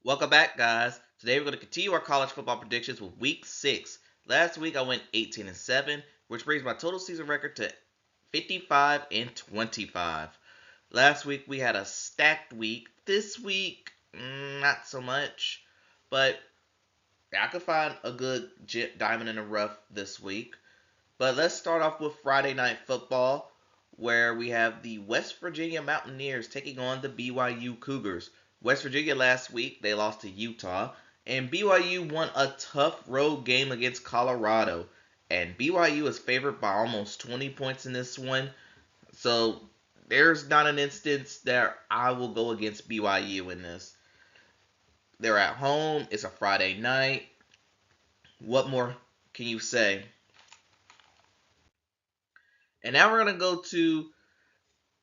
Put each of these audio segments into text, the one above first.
Welcome back, guys. Today we're going to continue our college football predictions with Week 6. Last week I went 18-7, which brings my total season record to 55-25. Last week we had a stacked week. This week, not so much, but I could find a good diamond in the rough this week. But let's start off with Friday Night Football, where we have the West Virginia Mountaineers taking on the BYU Cougars. West Virginia last week, they lost to Utah, and BYU won a tough road game against Colorado. And BYU is favored by almost 20 points in this one. So there's not an instance that I will go against BYU in this. They're at home, it's a Friday night. What more can you say? And now we're going to go to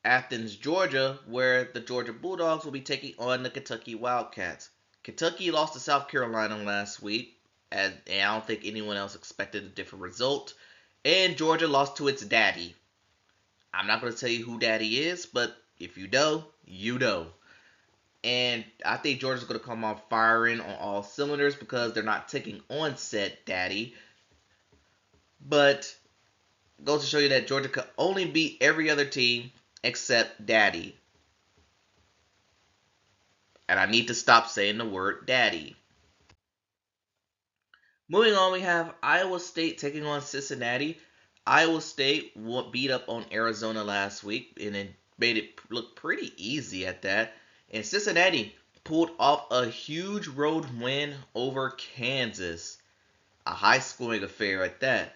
Athens, Georgia, where the Georgia Bulldogs will be taking on the Kentucky Wildcats. Kentucky lost to South Carolina last week, and I don't think anyone else expected a different result. And Georgia lost to its daddy. I'm not going to tell you who daddy is, but if you know, you know. And I think Georgia's going to come off firing on all cylinders because they're not taking on said daddy. But goes to show you that Georgia could only beat every other team except daddy. And I need to stop saying the word daddy. Moving on, we have Iowa State taking on Cincinnati. Iowa State beat up on Arizona last week and it made it look pretty easy at that. And Cincinnati pulled off a huge road win over Kansas. A high scoring affair at that.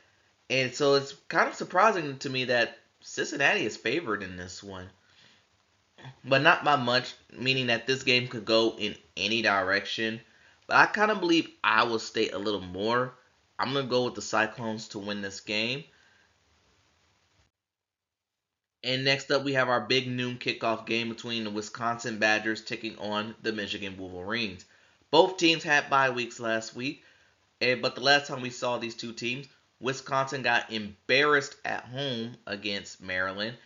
And so it's kind of surprising to me that Cincinnati is favored in this one. But not by much, meaning that this game could go in any direction. But I kind of believe Iowa State a little more. I'm going to go with the Cyclones to win this game. And next up, we have our big noon kickoff game between the Wisconsin Badgers taking on the Michigan Wolverines. Both teams had bye weeks last week, but the last time we saw these two teams, Wisconsin got embarrassed at home against Maryland,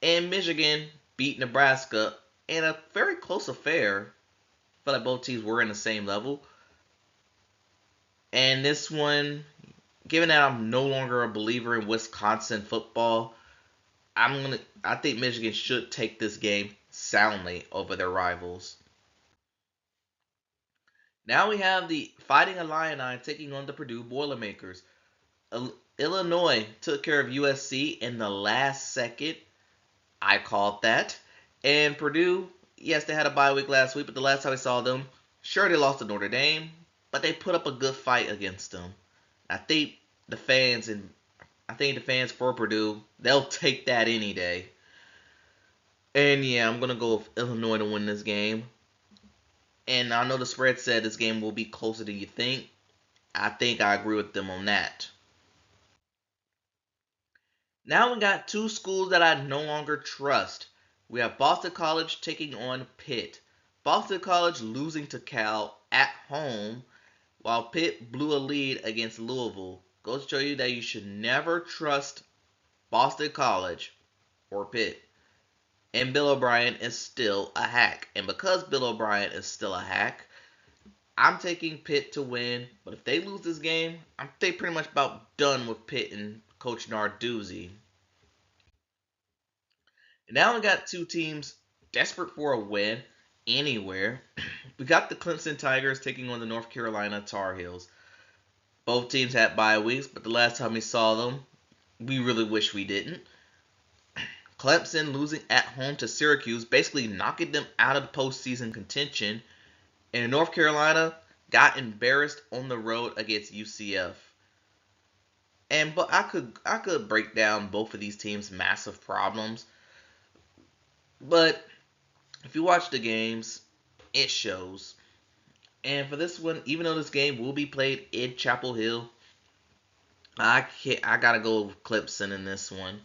and Michigan beat Nebraska in a very close affair. I feel like both teams were in the same level. And this one, given that I'm no longer a believer in Wisconsin football, I think Michigan should take this game soundly over their rivals. Now we have the Fighting Illini taking on the Purdue Boilermakers. Illinois took care of USC in the last second. I called that. And Purdue, yes, they had a bye week last week, but the last time I saw them, sure they lost to Notre Dame, but they put up a good fight against them. I think the fans and I think the fans for Purdue, they'll take that any day. And yeah, I'm gonna go with Illinois to win this game. And I know the spread said this game will be closer than you think. I think I agree with them on that. Now we got two schools that I no longer trust. We have Boston College taking on Pitt. Boston College losing to Cal at home, while Pitt blew a lead against Louisville. Goes to show you that you should never trust Boston College or Pitt. And Bill O'Brien is still a hack. And because Bill O'Brien is still a hack, I'm taking Pitt to win. But if they lose this game, they pretty much about done with Pitt and Coach Narduzzi. Now we got two teams desperate for a win anywhere. We got the Clemson Tigers taking on the North Carolina Tar Heels. Both teams had bye weeks, but the last time we saw them, we really wish we didn't. Clemson losing at home to Syracuse, basically knocking them out of the postseason contention. And North Carolina got embarrassed on the road against UCF. But I could break down both of these teams' massive problems. But if you watch the games, it shows. And for this one, even though this game will be played in Chapel Hill, I gotta go with Clemson in this one.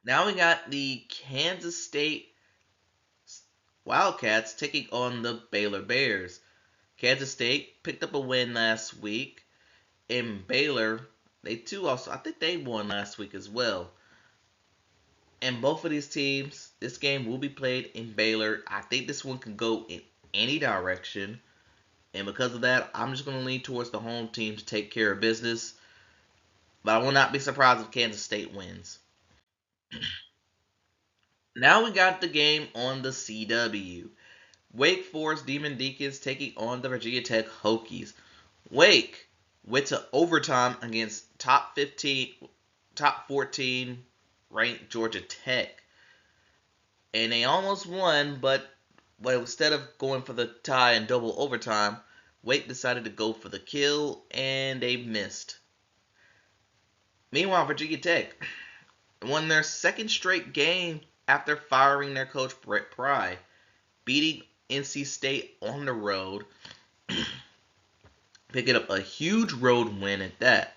Now we got the Kansas State Wildcats taking on the Baylor Bears. Kansas State picked up a win last week, and Baylor, they too also, I think they won last week as well. And both of these teams, this game will be played in Baylor. I think this one can go in any direction. And because of that, I'm just going to lean towards the home team to take care of business. But I will not be surprised if Kansas State wins. Now we got the game on the CW. Wake Forest Demon Deacons taking on the Virginia Tech Hokies. Wake went to overtime against top 14 ranked Georgia Tech. And they almost won, but instead of going for the tie and double overtime, Wake decided to go for the kill, and they missed. Meanwhile, Virginia Tech won their second straight game after firing their coach Brett Pry, beating NC State on the road, picking up a huge road win at that.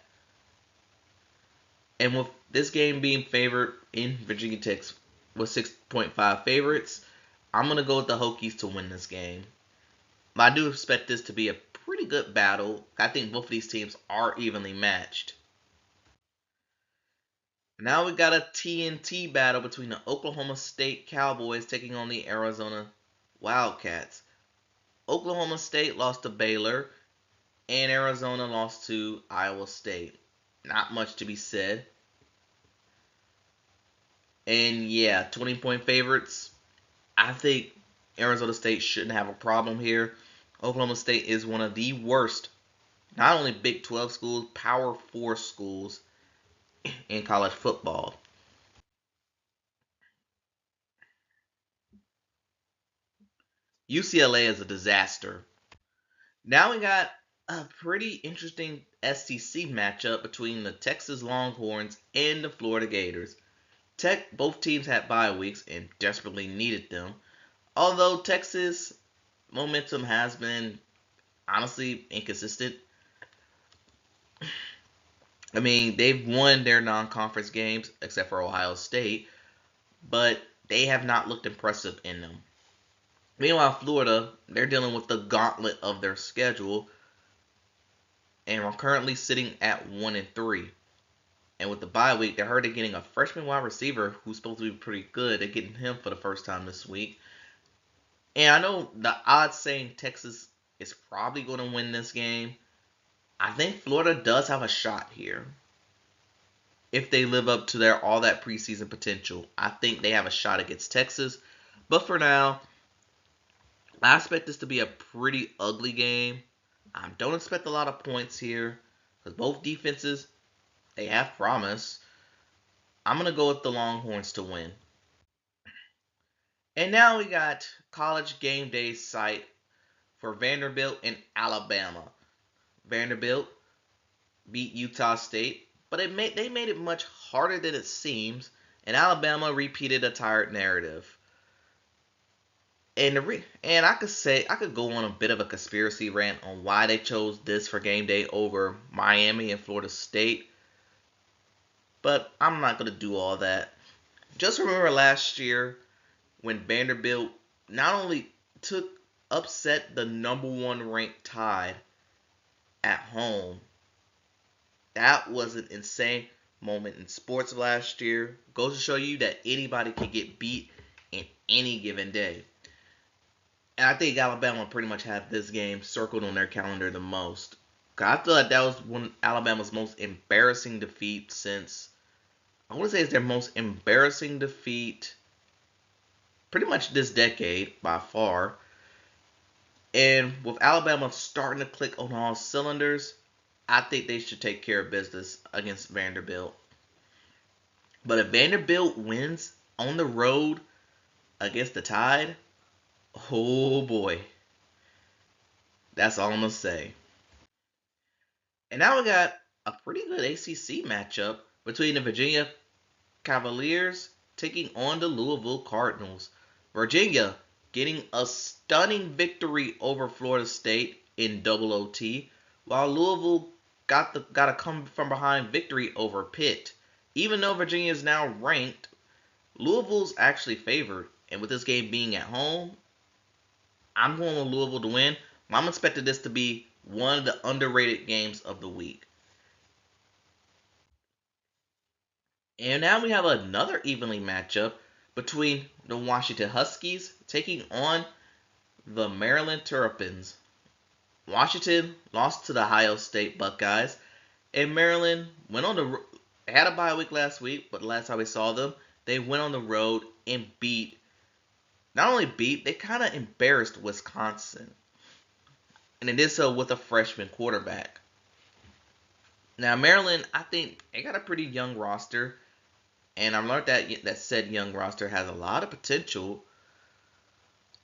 And with this game being favored in Virginia Tech's with 6.5 favorites, I'm going to go with the Hokies to win this game. But I do expect this to be a pretty good battle. I think both of these teams are evenly matched. Now we got a TNT battle between the Oklahoma State Cowboys taking on the Arizona Wildcats. Oklahoma State lost to Baylor, and Arizona lost to Iowa State. Not much to be said. And yeah, 20-point favorites. I think Arizona State shouldn't have a problem here. Oklahoma State is one of the worst, not only Big 12 schools, Power 4 schools in college football. UCLA is a disaster. Now we got a pretty interesting SEC matchup between the Texas Longhorns and the Florida Gators. Both teams had bye weeks and desperately needed them. Although Texas momentum has been honestly inconsistent. I mean, they've won their non-conference games except for Ohio State, but they have not looked impressive in them. Meanwhile, Florida, they're dealing with the gauntlet of their schedule and are currently sitting at 1-3. And with the bye week, they're already getting a freshman wide receiver who's supposed to be pretty good. They're getting him for the first time this week. And I know the odds saying Texas is probably going to win this game. I think Florida does have a shot here. If they live up to their all that preseason potential, I think they have a shot against Texas. But for now, I expect this to be a pretty ugly game. I don't expect a lot of points here because both defenses they have promise. I'm gonna go with the Longhorns to win. And now we got college game day site for Vanderbilt and Alabama. Vanderbilt beat Utah State, but they made it much harder than it seems, and Alabama repeated a tired narrative. And I could go on a bit of a conspiracy rant on why they chose this for game day over Miami and Florida State, but I'm not gonna do all that. Just remember last year when Vanderbilt not only took upset the number one ranked Tide at home. That was an insane moment in sports last year. Goes to show you that anybody can get beat in any given day. And I think Alabama pretty much had this game circled on their calendar the most. 'Cause I feel like that was one of Alabama's most embarrassing defeat since I want to say it's their most embarrassing defeat pretty much this decade by far. And with Alabama starting to click on all cylinders, I think they should take care of business against Vanderbilt. But if Vanderbilt wins on the road against the Tide, oh boy, that's all I'm going to say. And now we got a pretty good ACC matchup between the Virginia Cavaliers taking on the Louisville Cardinals. Virginia getting a stunning victory over Florida State in double OT, while Louisville got a come from behind victory over Pitt. Even though Virginia is now ranked, Louisville's actually favored, and with this game being at home, I'm going with Louisville to win. I'm expecting this to be one of the underrated games of the week. And now we have another evenly matchup between the Washington Huskies taking on the Maryland Terrapins. Washington lost to the Ohio State Buckeyes, and Maryland went on the had a bye week last week, but last time we saw them, they went on the road and not only beat, they kind of embarrassed Wisconsin, and they did so with a freshman quarterback. Now Maryland, I think they got a pretty young roster, and I've learned that said young roster has a lot of potential.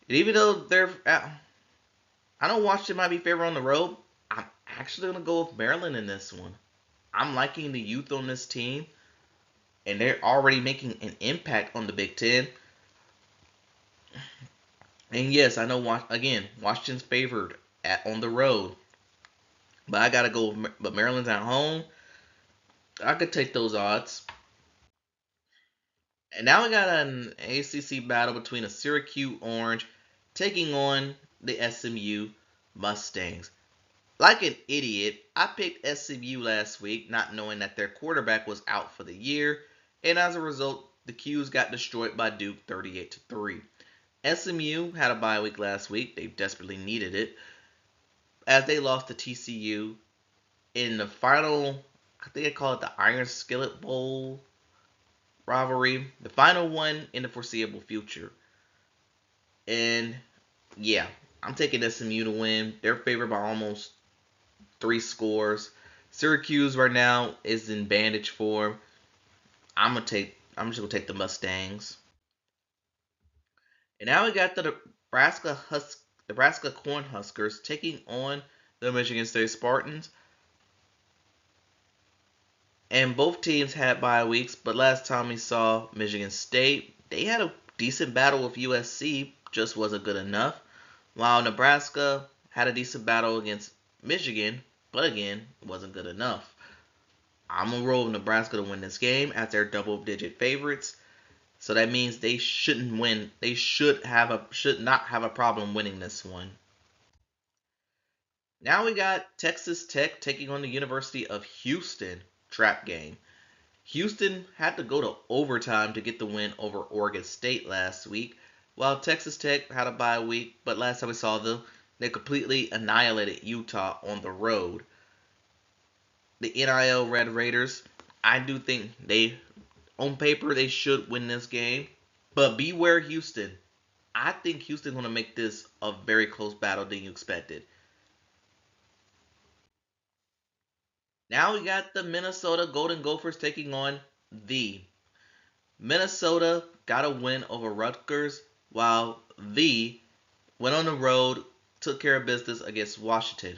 And even though I know Washington might be favored on the road, I'm actually gonna go with Maryland in this one. I'm liking the youth on this team, and they're already making an impact on the Big Ten. And yes, I know Washington's favored on the road, but I gotta go. But Maryland's at home. I could take those odds. And now we got an ACC battle between a Syracuse Orange taking on the SMU Mustangs. Like an idiot, I picked SMU last week, not knowing that their quarterback was out for the year, and as a result, the Qs got destroyed by Duke 38-3. SMU had a bye week last week; they desperately needed it, as they lost to TCU in the final. I think they call it the Iron Skillet Bowl rivalry, the final one in the foreseeable future. And yeah, I'm taking SMU to win. They're favored by almost 3 scores. Syracuse right now is in bandage form. I'm just gonna take the Mustangs. And now we got the Nebraska Cornhuskers taking on the Michigan State Spartans. And both teams had bye weeks, but last time we saw Michigan State, they had a decent battle with USC, just wasn't good enough. While Nebraska had a decent battle against Michigan, but again, wasn't good enough. I'm gonna roll with Nebraska to win this game as they're double-digit favorites. So that means they shouldn't win. They should not have a problem winning this one. Now we got Texas Tech taking on the University of Houston trap game. Houston had to go to overtime to get the win over Oregon State last week, while Texas Tech had a bye week, but last time we saw them, they completely annihilated Utah on the road. The NIL Red Raiders, I do think on paper, they should win this game, but beware Houston. I think Houston's going to make this a very close battle than you expected. Now we got the Minnesota Golden Gophers taking on the Minnesota got a win over Rutgers, while the went on the road, took care of business against Washington.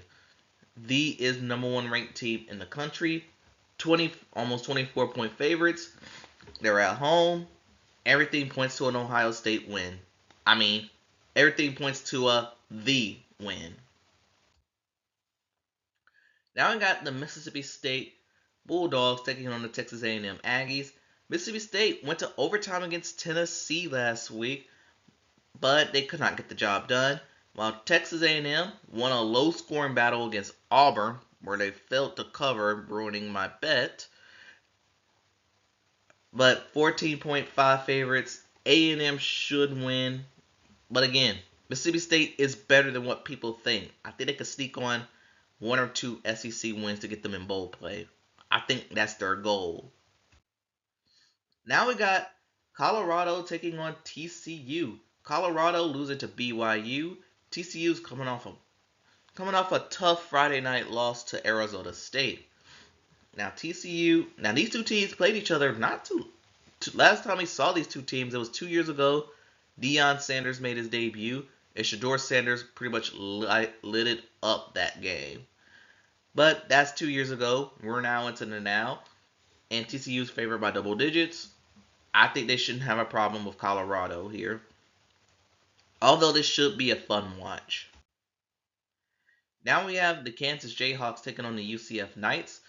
The is number one ranked team in the country, almost 24-point favorites. They're at home. Everything points to an Ohio State win. I mean, everything points to the win. Now we got the Mississippi State Bulldogs taking on the Texas A&M Aggies. Mississippi State went to overtime against Tennessee last week, but they could not get the job done. While Texas A&M won a low-scoring battle against Auburn, where they failed to cover, ruining my bet. But 14.5 favorites, A&M should win. But again, Mississippi State is better than what people think. I think they could sneak on 1 or 2 SEC wins to get them in bowl play. I think that's their goal. Now we got Colorado taking on TCU. Colorado losing to BYU. TCU's coming off a tough Friday night loss to Arizona State. Now these two teams played each other last time we saw these two teams, it was 2 years ago. Deion Sanders made his debut, and Shedeur Sanders pretty much lit it up that game. But that's 2 years ago. We're now into the now, and TCU's favored by double digits. I think they shouldn't have a problem with Colorado here. Although this should be a fun watch. Now we have the Kansas Jayhawks taking on the UCF Knights.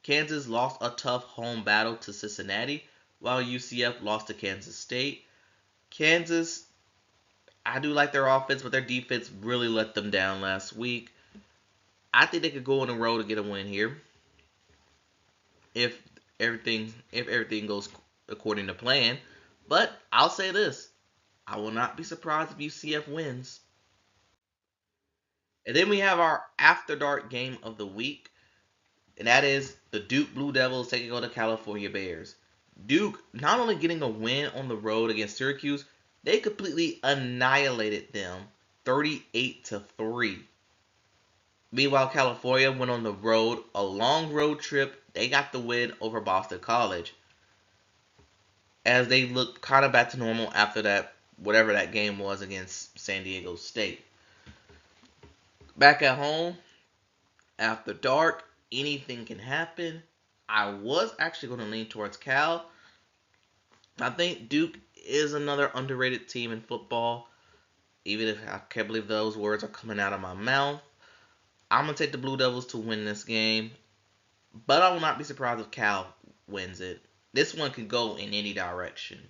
Kansas lost a tough home battle to Cincinnati, while UCF lost to Kansas State. Kansas, I do like their offense, but their defense really let them down last week. I think they could go on the road to get a win here. If if everything goes according to plan. But I'll say this: I will not be surprised if UCF wins. And then we have our after dark game of the week, and that is the Duke Blue Devils taking on the California Bears. Duke not only getting a win on the road against Syracuse, they completely annihilated them 38-3. Meanwhile, California went on the road, a long road trip. They got the win over Boston College as they looked kind of back to normal after that, whatever that game was against San Diego State. Back at home, after dark, anything can happen. I was actually going to lean towards Cal. I think Duke is another underrated team in football. Even if I can't believe those words are coming out of my mouth. I'm going to take the Blue Devils to win this game. But I will not be surprised if Cal wins it. This one can go in any direction.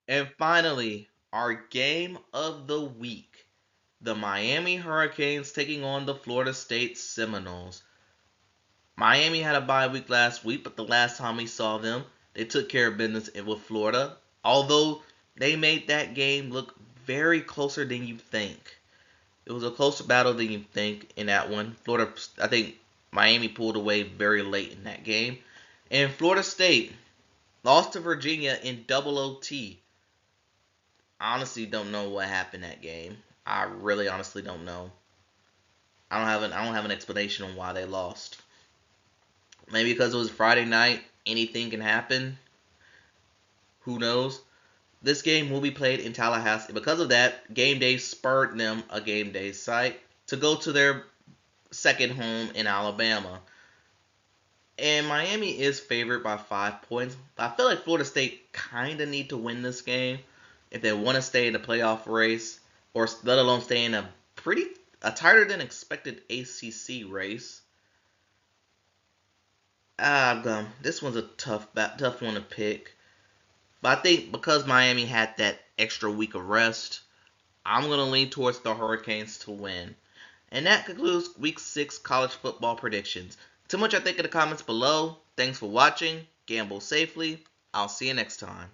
And finally, our game of the week. The Miami Hurricanes taking on the Florida State Seminoles. Miami had a bye week last week, but the last time we saw them, they took care of business with Florida. Although they made that game look very closer than you think. It was a closer battle than you think in that one. Florida, I think Miami pulled away very late in that game. And Florida State lost to Virginia in double OT. I honestly don't know what happened that game. I really honestly don't know. I don't have an explanation on why they lost. Maybe because it was Friday night, anything can happen. Who knows? This game will be played in Tallahassee. Because of that, Game Day spurred them, a Game Day site, to go to their second home in Alabama. And Miami is favored by 5 points. I feel like Florida State kind of need to win this game if they want to stay in the playoff race, or let alone stay in a tighter than expected ACC race. This one's a tough one to pick. But I think because Miami had that extra week of rest, I'm going to lean towards the Hurricanes to win. And that concludes Week 6 college football predictions. Tell me what you think in the comments below. Thanks for watching. Gamble safely. I'll see you next time.